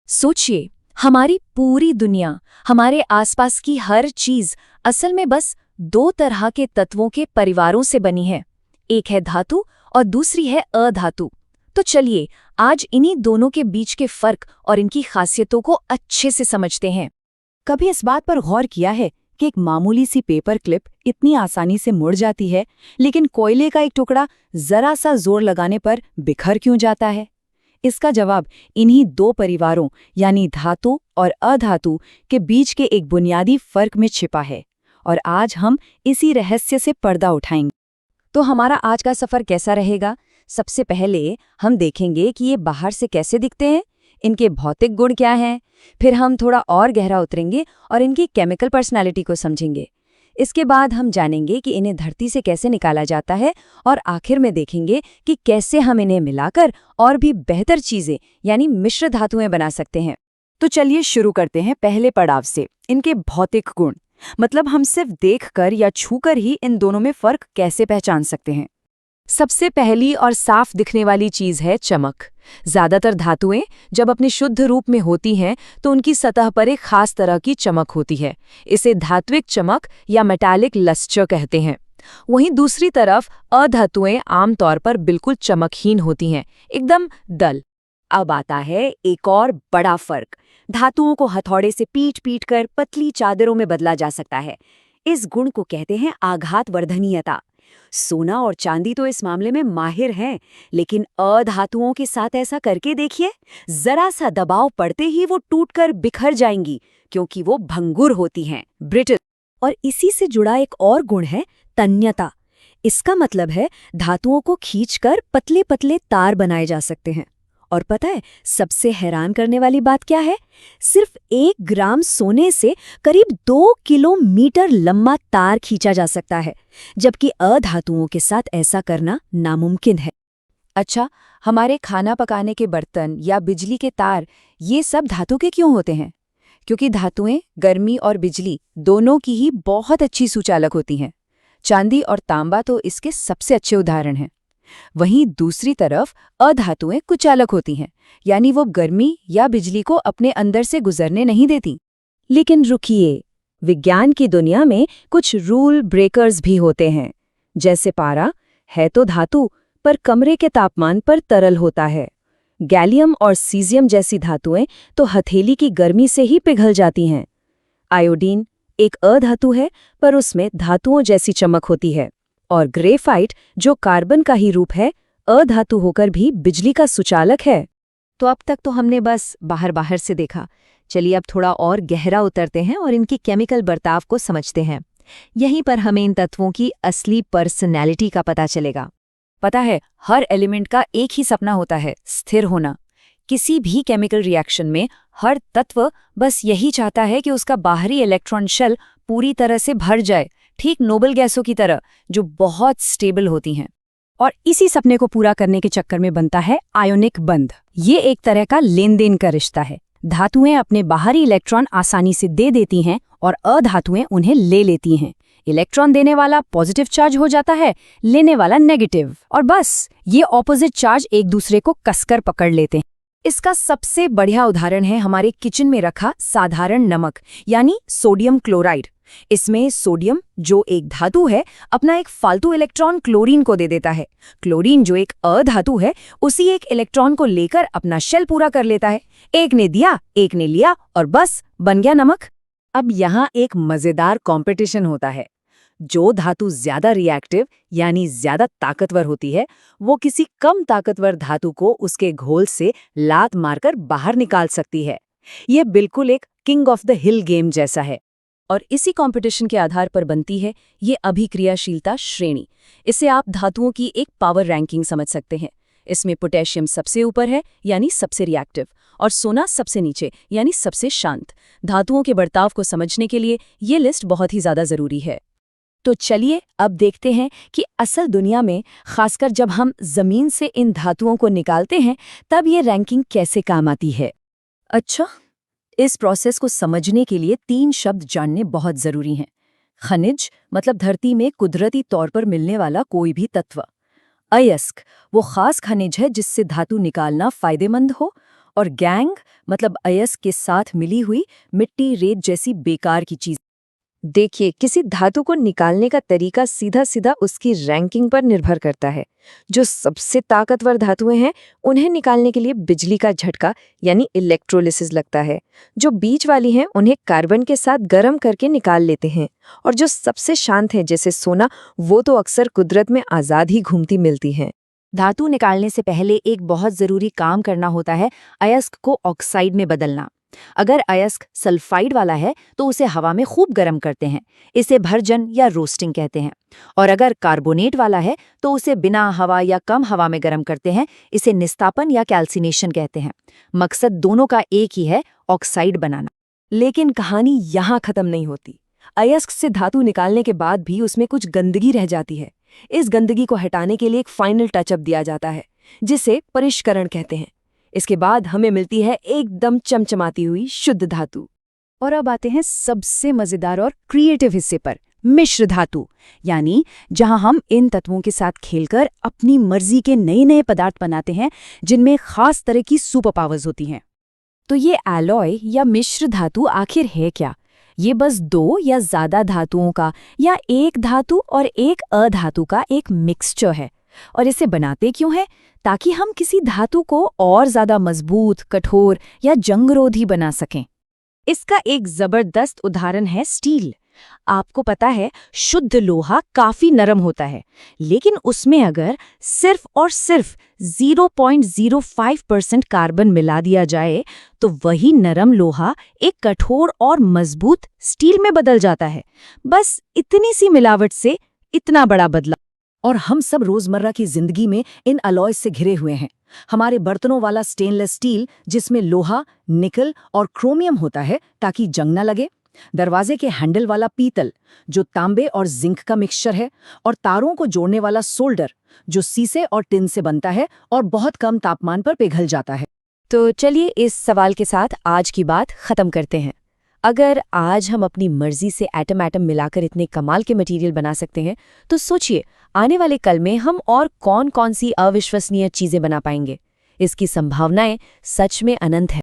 सोचिए, हमारी पूरी दुनिया, हमारे आसपास की हर चीज असल में बस दो तरह के तत्वों के परिवारों से बनी है। एक है धातु और दूसरी है अधातु। तो चलिए आज इन्हीं दोनों के बीच के फर्क और इनकी खासियतों को अच्छे से समझते हैं। कभी इस बात पर गौर किया है कि एक मामूली सी पेपर क्लिप इतनी आसानी से मुड़ जाती है, लेकिन कोयले का एक टुकड़ा जरा सा जोर लगाने पर बिखर क्यों जाता है? इसका जवाब इन्हीं दो परिवारों यानी धातु और अधातु के बीच के एक बुनियादी फर्क में छिपा है। और आज हम इसी रहस्य से पर्दा उठाएंगे। तो हमारा आज का सफर कैसा रहेगा? सबसे पहले हम देखेंगे कि ये बाहर से कैसे दिखते हैं, इनके भौतिक गुण क्या हैं। फिर हम थोड़ा और गहरा उतरेंगे और इनकी केमिकल पर्सनालिटी को समझेंगे। इसके बाद हम जानेंगे कि इन्हें धरती से कैसे निकाला जाता है और आखिर में देखेंगे कि कैसे हम इन्हें मिलाकर और भी बेहतर चीजें यानी मिश्र धातुएं बना सकते हैं। तो चलिए शुरू करते हैं पहले पड़ाव से, इनके भौतिक गुण। मतलब हम सिर्फ देखकर या छूकर ही इन दोनों में फर्क कैसे पहचान सकते हैं? सबसे पहली और साफ दिखने वाली चीज है चमक। ज्यादातर धातुएं जब अपने शुद्ध रूप में होती हैं तो उनकी सतह पर एक खास तरह की चमक होती है। इसे धात्विक चमक या मेटालिक लस्टर कहते हैं। वहीं दूसरी तरफ अधातुएं आमतौर पर बिल्कुल चमकहीन होती हैं, एकदम डल। अब आता है एक और बड़ा फर्क। धातुओं को हथौड़े से पीट कर पतली चादरों में बदला जा सकता है। इस गुण को कहते हैं आघात वर्धनीयता। सोना और चांदी तो इस मामले में माहिर हैं, लेकिन अधातुओं के साथ ऐसा करके देखिए, जरा सा दबाव पड़ते ही वो टूटकर बिखर जाएंगी, क्योंकि वो भंगुर होती हैं, ब्रिटल। और इसी से जुड़ा एक और गुण है तन्यता। इसका मतलब है धातुओं को खींचकर पतले पतले तार बनाए जा सकते हैं। और पता है सबसे हैरान करने वाली बात क्या है? सिर्फ 1 ग्राम सोने से करीब 2 किलोमीटर लंबा तार खींचा जा सकता है, जबकि अधातुओं के साथ ऐसा करना नामुमकिन है। अच्छा, हमारे खाना पकाने के बर्तन या बिजली के तार, ये सब धातु के क्यों होते हैं? क्योंकि धातुएं गर्मी और बिजली दोनों की ही बहुत अच्छी सुचालक होती हैं। चांदी और तांबा तो इसके सबसे अच्छे उदाहरण हैं। वहीं दूसरी तरफ अधातुएं कुचालक होती हैं, यानी वो गर्मी या बिजली को अपने अंदर से गुजरने नहीं देती। लेकिन रुकिए, विज्ञान की दुनिया में कुछ रूल ब्रेकर्स भी होते हैं। जैसे पारा है तो धातु, पर कमरे के तापमान पर तरल होता है। गैलियम और सीजियम जैसी धातुएं तो हथेली की गर्मी से ही पिघल जाती हैं। आयोडीन एक अधातु है, पर उसमें धातुओं जैसी चमक होती है। और ग्रेफाइट, जो कार्बन का ही रूप है, अधातु होकर भी बिजली का सुचालक है। तो अब तक तो हमने बस बाहर से देखा। चलिए अब थोड़ा और गहरा उतरते हैं और इनकी केमिकल बर्ताव को समझते हैं। यहीं पर हमें इन तत्वों की असली पर्सनैलिटी का पता चलेगा। पता है, हर एलिमेंट का एक ही सपना होता है, स्थिर होना। किसी भी केमिकल रिएक्शन में हर तत्व बस यही चाहता है कि उसका बाहरी इलेक्ट्रॉन शेल पूरी तरह से भर जाए, ठीक नोबल गैसों की तरह, जो बहुत स्टेबल होती हैं। और इसी सपने को पूरा करने के चक्कर में बनता है आयोनिक बंध। ये एक तरह का लेन देन का रिश्ता है। धातुएं अपने बाहरी इलेक्ट्रॉन आसानी से दे देती हैं और अधातुएं उन्हें ले लेती हैं। इलेक्ट्रॉन देने वाला पॉजिटिव चार्ज हो जाता है, लेने वाला नेगेटिव, और बस ये ऑपोजिट चार्ज एक दूसरे को कसकर पकड़ लेते हैं। इसका सबसे बढ़िया उदाहरण है हमारे किचन में रखा साधारण नमक यानी सोडियम क्लोराइड। इसमें सोडियम, जो एक धातु है, अपना एक फालतू इलेक्ट्रॉन क्लोरीन को दे देता है। क्लोरीन, जो एक अधातु है, उसी एक इलेक्ट्रॉन को लेकर अपना शेल पूरा कर लेता है। एक ने दिया, एक ने लिया, और बस बन गया नमक। अब यहाँ एक मजेदार कंपटीशन होता है। जो धातु ज्यादा रिएक्टिव यानी ज्यादा ताकतवर होती है, वो किसी कम ताकतवर धातु को उसके घोल से लात मारकर बाहर निकाल सकती है। ये बिल्कुल एक king of the hill game जैसा है। और इसी कंपटीशन के आधार पर बनती है ये अभिक्रियाशीलता श्रेणी। इसे आप धातुओं की एक पावर रैंकिंग समझ सकते हैं। इसमें पोटेशियम सबसे ऊपर है, यानी सबसे रिएक्टिव, और सोना सबसे नीचे, यानी सबसे शांत। धातुओं के बर्ताव को समझने के लिए ये लिस्ट बहुत ही ज्यादा जरूरी है। तो चलिए अब देखते हैं कि असल दुनिया में, खासकर जब हम जमीन से इन धातुओं को निकालते हैं, तब ये रैंकिंग कैसे काम आती है। अच्छा, इस प्रोसेस को समझने के लिए 3 शब्द जानने बहुत जरूरी हैं। खनिज, मतलब धरती में कुदरती तौर पर मिलने वाला कोई भी तत्व। अयस्क, वो खास खनिज है जिससे धातु निकालना फायदेमंद हो। और गैंग मतलब अयस्क के साथ मिली हुई मिट्टी रेत जैसी बेकार की चीज। देखिए, किसी धातु को निकालने का तरीका सीधा सीधा उसकी रैंकिंग पर निर्भर करता है। जो सबसे ताकतवर धातुएं हैं, उन्हें निकालने के लिए बिजली का झटका यानी इलेक्ट्रोलिसिस लगता है। जो बीच वाली हैं, उन्हें कार्बन के साथ गर्म करके निकाल लेते हैं। और जो सबसे शांत है, जैसे सोना, वो तो अक्सर कुदरत में आज़ाद ही घूमती मिलती हैं। धातु निकालने से पहले एक बहुत जरूरी काम करना होता है, अयस्क को ऑक्साइड में बदलना। अगर अयस्क सल्फाइड वाला है तो उसे हवा में खूब गर्म करते हैं, इसे भरजन या रोस्टिंग कहते हैं। और अगर कार्बोनेट वाला है तो उसे बिना हवा या कम हवा में गर्म करते हैं, इसे निस्तापन या कैल्सिनेशन कहते हैं। मकसद दोनों का एक ही है, ऑक्साइड बनाना। लेकिन कहानी यहाँ खत्म नहीं होती। अयस्क से धातु निकालने के बाद भी उसमें कुछ गंदगी रह जाती है। इस गंदगी को हटाने के लिए एक फाइनल टचअप दिया जाता है, जिसे परिष्करण कहते हैं। इसके बाद हमें मिलती है एकदम चमचमाती हुई शुद्ध धातु। और अब आते हैं सबसे मजेदार और क्रिएटिव हिस्से पर, मिश्र धातु, यानी जहां हम इन तत्वों के साथ खेलकर अपनी मर्जी के नए नए पदार्थ बनाते हैं, जिनमें खास तरह की सुपर पावर्स होती हैं। तो ये एलॉय या मिश्र धातु आखिर है क्या? ये बस दो या ज्यादा धातुओं का या एक धातु और एक अधातु का एक मिक्सचर है। और इसे बनाते क्यों है? ताकि हम किसी धातु को और ज्यादा मजबूत, कठोर या जंगरोधी बना सकें। इसका एक जबरदस्त उदाहरण है स्टील। आपको पता है, शुद्ध लोहा काफी नरम होता है, लेकिन उसमें अगर सिर्फ और सिर्फ 0.05% कार्बन मिला दिया जाए तो वही नरम लोहा एक कठोर और मजबूत स्टील में बदल जाता है। बस इतनी सी मिलावट से इतना बड़ा बदलाव। और हम सब रोजमर्रा की जिंदगी में इन अलॉयज से घिरे हुए हैं। हमारे बर्तनों वाला स्टेनलेस स्टील, जिसमें लोहा, निकल और क्रोमियम होता है ताकि जंग न लगे। दरवाजे के हैंडल वाला पीतल, जो तांबे और जिंक का मिक्सचर है। और तारों को जोड़ने वाला सोल्डर, जो सीसे और टिन से बनता है और बहुत कम तापमान पर पिघल जाता है। तो चलिए इस सवाल के साथ आज की बात खत्म करते हैं। अगर आज हम अपनी मर्जी से एटम एटम मिलाकर इतने कमाल के मटेरियल बना सकते हैं, तो सोचिए आने वाले कल में हम और कौन कौन सी अविश्वसनीय चीजें बना पाएंगे। इसकी संभावनाएं सच में अनंत है।